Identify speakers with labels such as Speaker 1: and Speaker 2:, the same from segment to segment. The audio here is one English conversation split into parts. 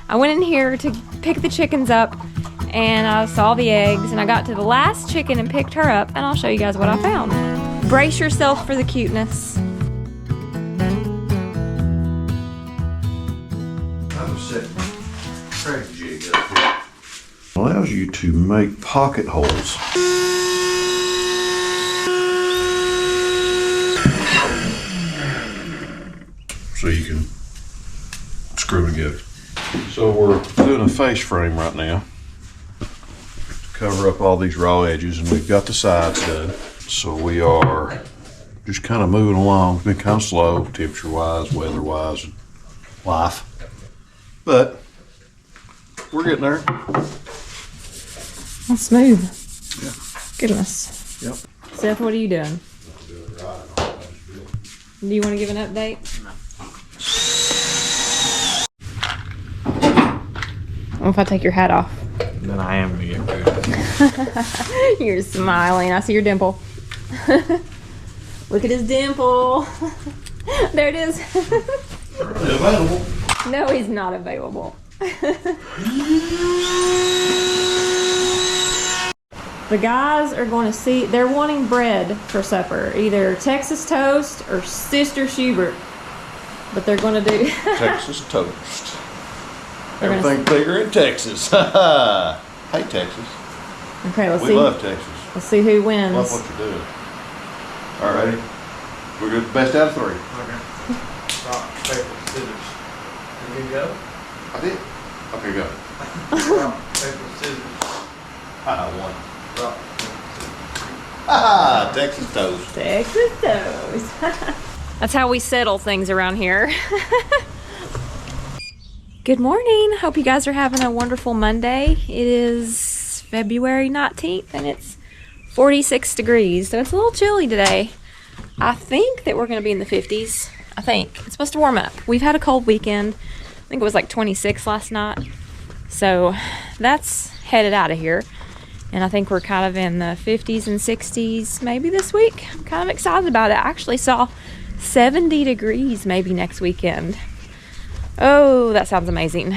Speaker 1: I went in here to pick the chickens up and I saw the eggs and I got to the last chicken and picked her up, and I'll show you guys what I found. Brace yourself for the cuteness.
Speaker 2: Allows you to make pocket holes. So you can screw them together. So we're doing a face frame right now to cover up all these raw edges, and we've got the sides done. So we are just kind of moving along. It's been kind of slow, temperature-wise, weather-wise, and life. But we're getting there.
Speaker 1: That's smooth.
Speaker 2: Yeah.
Speaker 1: Goodness.
Speaker 2: Yep.
Speaker 1: Seth, what are you doing? Do you want to give an update? What if I take your hat off?
Speaker 3: Then I am gonna get food.
Speaker 1: You're smiling. I see your dimple. Look at his dimple. There it is.
Speaker 2: Available.
Speaker 1: No, he's not available. The guys are going to see, they're wanting bread for supper. Either Texas toast or Sister Schubert. But they're going to do
Speaker 2: Texas toast.
Speaker 1: They're
Speaker 2: Everything bigger in Texas. Hey, Texas.
Speaker 1: Okay, let's
Speaker 2: We
Speaker 1: see.
Speaker 2: love Texas.
Speaker 1: Let's see who wins.
Speaker 2: Love what you're doing. All right. We're good. Best out of three.
Speaker 3: Okay. Rock, paper, scissors. Did you go?
Speaker 2: I did. Okay, go.
Speaker 3: Rock, paper, scissors.
Speaker 2: I won.
Speaker 3: Rock, paper, scissors.
Speaker 2: Ah, Texas toast.
Speaker 1: Texas toast. That's how we settle things around here. Good morning. Hope you guys are having a wonderful Monday. It is February 19th and it's 46 degrees, so it's a little chilly today. I think that we're going to be in the 50s. I think. It's supposed to warm up. We've had a cold weekend. I think it was like 26 last night. So that's headed out of here. And I think we're kind of in the 50s and 60s maybe this week. I'm kind of excited about it. I actually saw 70 degrees maybe next weekend. Oh, that sounds amazing.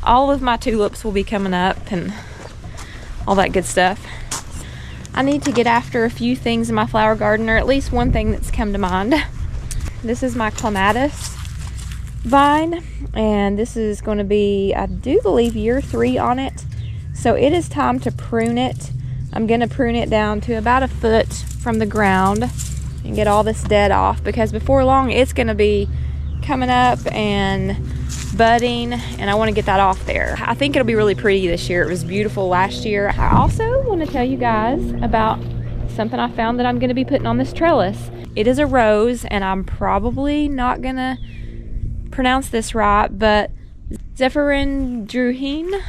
Speaker 1: All of my tulips will be coming up and all that good stuff. I need to get after a few things in my flower garden, or at least one thing that's come to mind. This is my clematis vine, and this is going to be, I do believe, year 3 on it. So it is time to prune it. I'm going to prune it down to about a foot from the ground and get all this dead off, because before long it's going to be coming up and budding, and I want to get that off there. I think it'll be really pretty this year. It was beautiful last year. I also want to tell you guys about something I found that I'm going to be putting on this trellis. It is a rose, and I'm probably not going to pronounce this right, but Zephyrindruhine.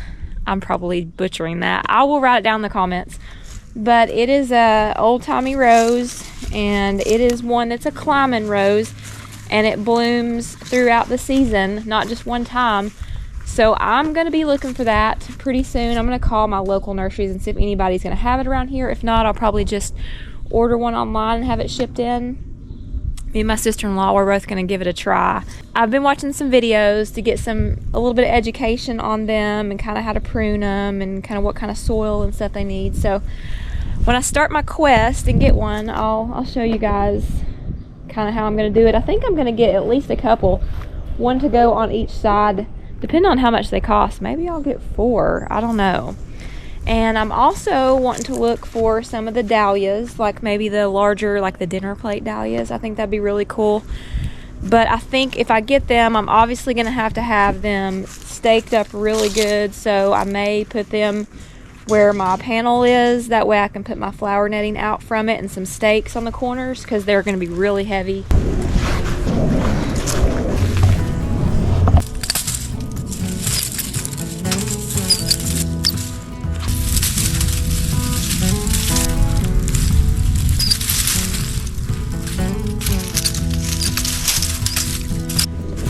Speaker 1: I'm probably butchering that. I will write it down in the comments. But it is a old-timey rose, and it is one that's a climbing rose, and it blooms throughout the season, not just one time. So I'm going to be looking for that pretty soon. I'm going to call my local nurseries and see if anybody's going to have it around here. If not, I'll probably just order one online and have it shipped in. Me and my sister-in-law, we're both going to give it a try. I've been watching some videos to get a little bit of education on them and kind of how to prune them and kind of what kind of soil and stuff they need. So when I start my quest and get one, I'll show you guys kind of how I'm going to do it. I think I'm going to get at least a couple, one to go on each side, depending on how much they cost. Maybe I'll get 4, I don't know. And I'm also wanting to look for some of the dahlias, like maybe the larger, like the dinner plate dahlias. I think that'd be really cool. But I think if I get them, I'm obviously going to have them staked up really good, so I may put them where my panel is. That way I can put my flower netting out from it and some stakes on the corners, because they're going to be really heavy.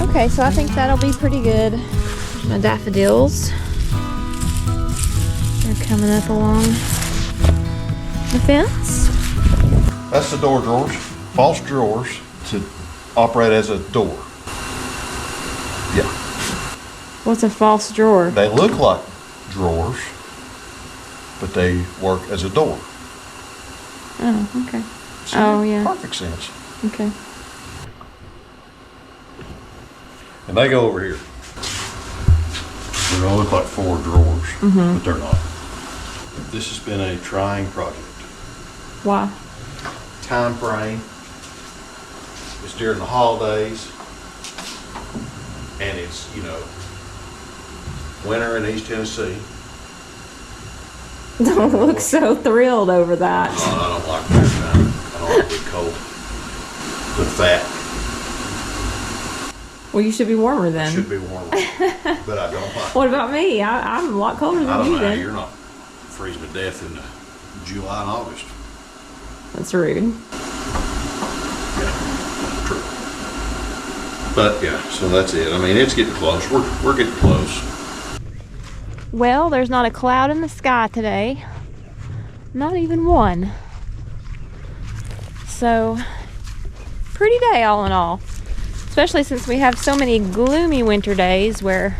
Speaker 1: Okay, so I think that'll be pretty good. There's my daffodils. They're coming up along the fence.
Speaker 2: That's the door drawers. False drawers to operate as a door. Yeah.
Speaker 1: What's a false drawer?
Speaker 2: They look like drawers, but they work as a door.
Speaker 1: Oh, okay.
Speaker 2: See?
Speaker 1: Oh, yeah.
Speaker 2: Perfect sense.
Speaker 1: Okay.
Speaker 2: And they go over here. They're gonna look like 4 drawers, but they're not. This has been a trying project.
Speaker 1: Why?
Speaker 2: Time frame. It's during the holidays. And it's, winter in East Tennessee.
Speaker 1: Don't look so thrilled over that.
Speaker 2: I don't like winter time. I don't like it cold. The fat
Speaker 1: Well, you should be warmer then.
Speaker 2: should be warmer, but I don't like
Speaker 1: What about me? I'm a lot colder
Speaker 2: I
Speaker 1: than
Speaker 2: don't
Speaker 1: you
Speaker 2: know how
Speaker 1: then.
Speaker 2: you're not freezing to death in July and August.
Speaker 1: That's rude.
Speaker 2: Yeah, true. But yeah, so that's it. I mean, it's getting close. We're getting close.
Speaker 1: Well, there's not a cloud in the sky today. Not even one. So, pretty day all in all. Especially since we have so many gloomy winter days where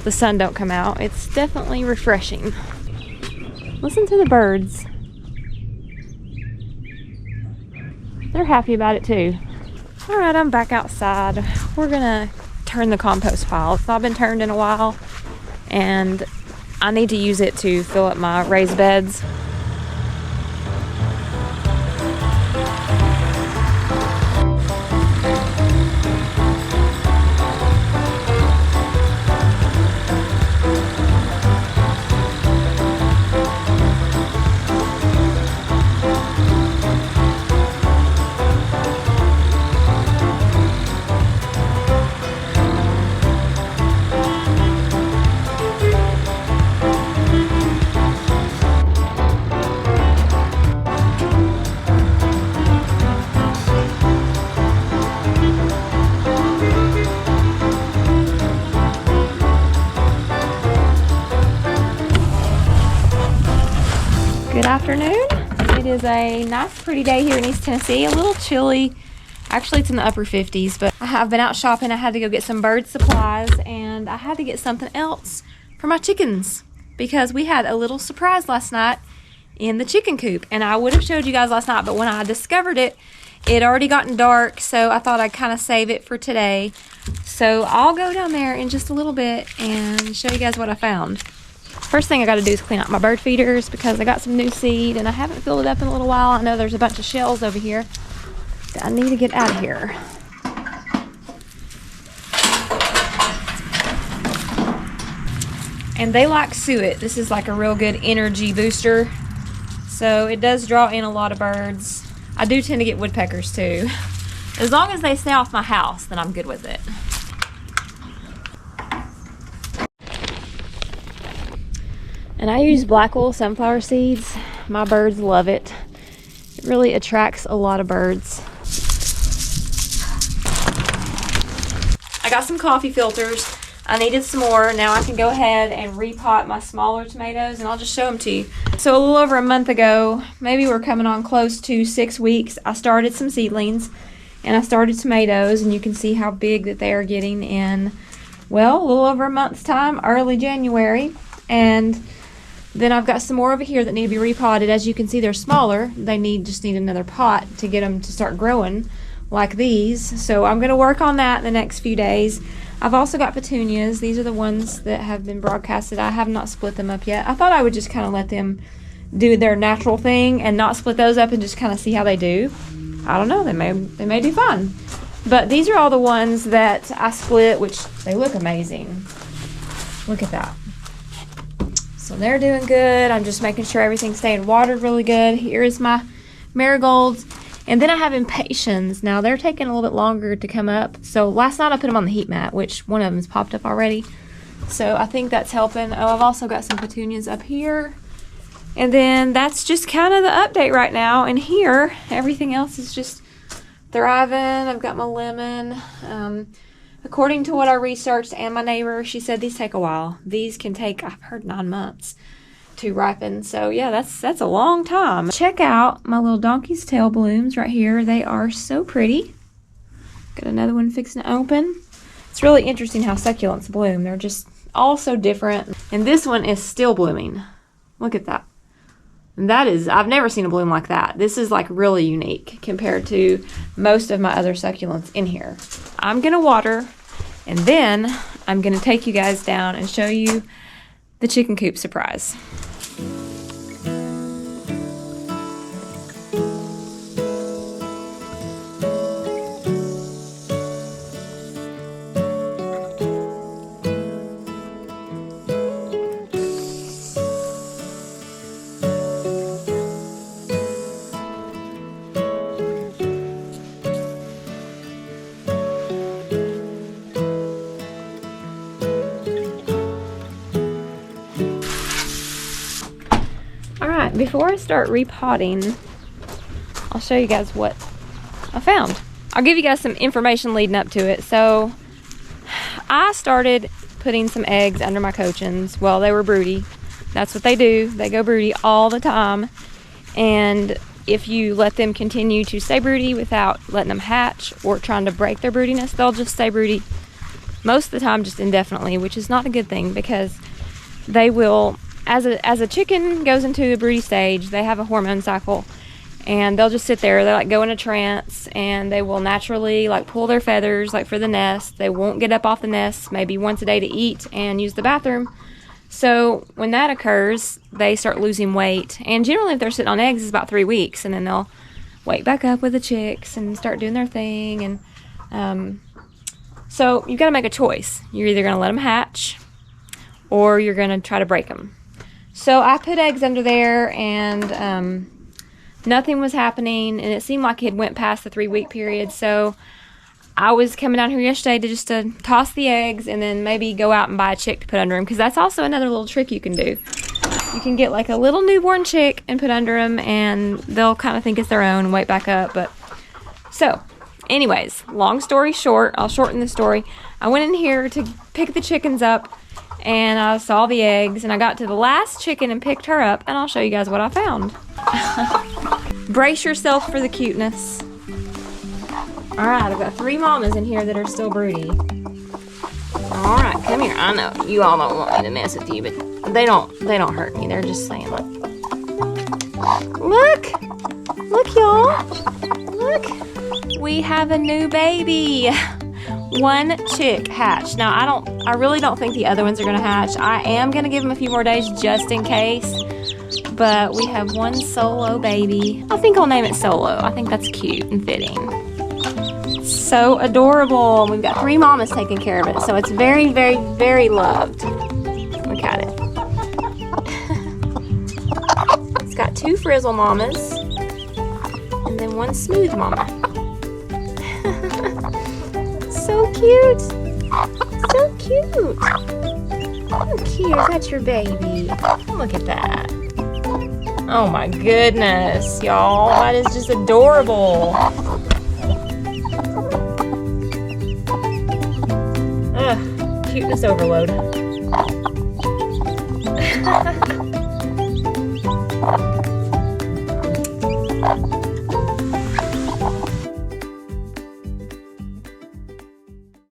Speaker 1: the sun don't come out. It's definitely refreshing. Listen to the birds. They're happy about it too. All right, I'm back outside. We're gonna turn the compost pile. It's not been turned in a while, and I need to use it to fill up my raised beds. Good afternoon. It is a nice pretty day here in East Tennessee. A little chilly. Actually, it's in the upper 50s, but I have been out shopping. I had to go get some bird supplies, and I had to get something else for my chickens because we had a little surprise last night in the chicken coop, and I would have showed you guys last night, but when I discovered it, it had already gotten dark, so I thought I'd kind of save it for today. So I'll go down there in just a little bit and show you guys what I found. First thing I got to do is clean out my bird feeders because I got some new seed and I haven't filled it up in a little while. I know there's a bunch of shells over here that I need to get out of here. And they like suet. This is like a real good energy booster. So it does draw in a lot of birds. I do tend to get woodpeckers too. As long as they stay off my house, then I'm good with it. And I use black wool sunflower seeds. My birds love it. It really attracts a lot of birds. I got some coffee filters. I needed some more. Now I can go ahead and repot my smaller tomatoes, and I'll just show them to you. So a little over a month ago, maybe we're coming on close to 6 weeks, I started some seedlings and I started tomatoes, and you can see how big that they are getting in, well, a little over a month's time, early January. And then I've got some more over here that need to be repotted. As you can see, they're smaller. They just need another pot to get them to start growing like these. So I'm going to work on that in the next few days. I've also got petunias. These are the ones that have been broadcasted. I have not split them up yet. I thought I would just kind of let them do their natural thing and not split those up and just kind of see how they do. I don't know. They may do fun. But these are all the ones that I split, which they look amazing. Look at that. So they're doing good. I'm just making sure everything's staying watered really good. Here is my marigolds. And then I have impatiens. Now they're taking a little bit longer to come up. So last night I put them on the heat mat, which one of them's popped up already. So I think that's helping. Oh, I've also got some petunias up here. And then that's just kind of the update right now. And here, everything else is just thriving. I've got my lemon. According to what I researched and my neighbor, she said these take a while. These can take, I've heard, 9 months to ripen. So yeah, that's a long time. Check out my little donkey's tail blooms right here. They are so pretty. Got another one fixing to open. It's really interesting how succulents bloom. They're just all so different. And this one is still blooming. Look at that. And that is, I've never seen a bloom like that. This is like really unique compared to most of my other succulents in here. I'm gonna water, and then I'm gonna take you guys down and show you the chicken coop surprise. Alright, before I start repotting, I'll show you guys what I found. I'll give you guys some information leading up to it. So, I started putting some eggs under my cochins. Well, they were broody. That's what they do. They go broody all the time. And if you let them continue to stay broody without letting them hatch or trying to break their broodiness, they'll just stay broody most of the time, just indefinitely, which is not a good thing because they will, as a chicken goes into the broody stage, they have a hormone cycle, and they'll just sit there. They like go in a trance, and they will naturally like pull their feathers like for the nest. They won't get up off the nest maybe once a day to eat and use the bathroom. So when that occurs, they start losing weight, and generally if they're sitting on eggs, it's about 3 weeks, and then they'll wake back up with the chicks and start doing their thing. And so you've got to make a choice. You're either going to let them hatch, or you're going to try to break them. So I put eggs under there, and nothing was happening, and it seemed like it went past the 3 week period. So I was coming down here yesterday to toss the eggs and then maybe go out and buy a chick to put under them, because that's also another little trick you can do. You can get like a little newborn chick and put under them, and they'll kind of think it's their own and wake back up. But so anyways, long story short, I'll shorten the story. I went in here to pick the chickens up, and I saw the eggs, and I got to the last chicken and picked her up, and I'll show you guys what I found. Brace yourself for the cuteness. Alright, I've got 3 mamas in here that are still broody. Alright, come here. I know you all don't want me to mess with you, but they don't hurt me. They're just saying, look. Look, y'all. Look. We have a new baby. 1 chick hatched. Now, I really don't think the other ones are gonna hatch. I am gonna give them a few more days just in case. But we have 1 solo baby. I think I'll name it Solo. I think that's cute and fitting. So adorable. We've got 3 mamas taking care of it, so it's very, very, very loved. Look at it. It's got 2 frizzle mamas and then 1 smooth mama. So cute. So cute. How cute. That's your baby. Look at that. Oh my goodness, y'all. That is just adorable. Ugh, cuteness overload.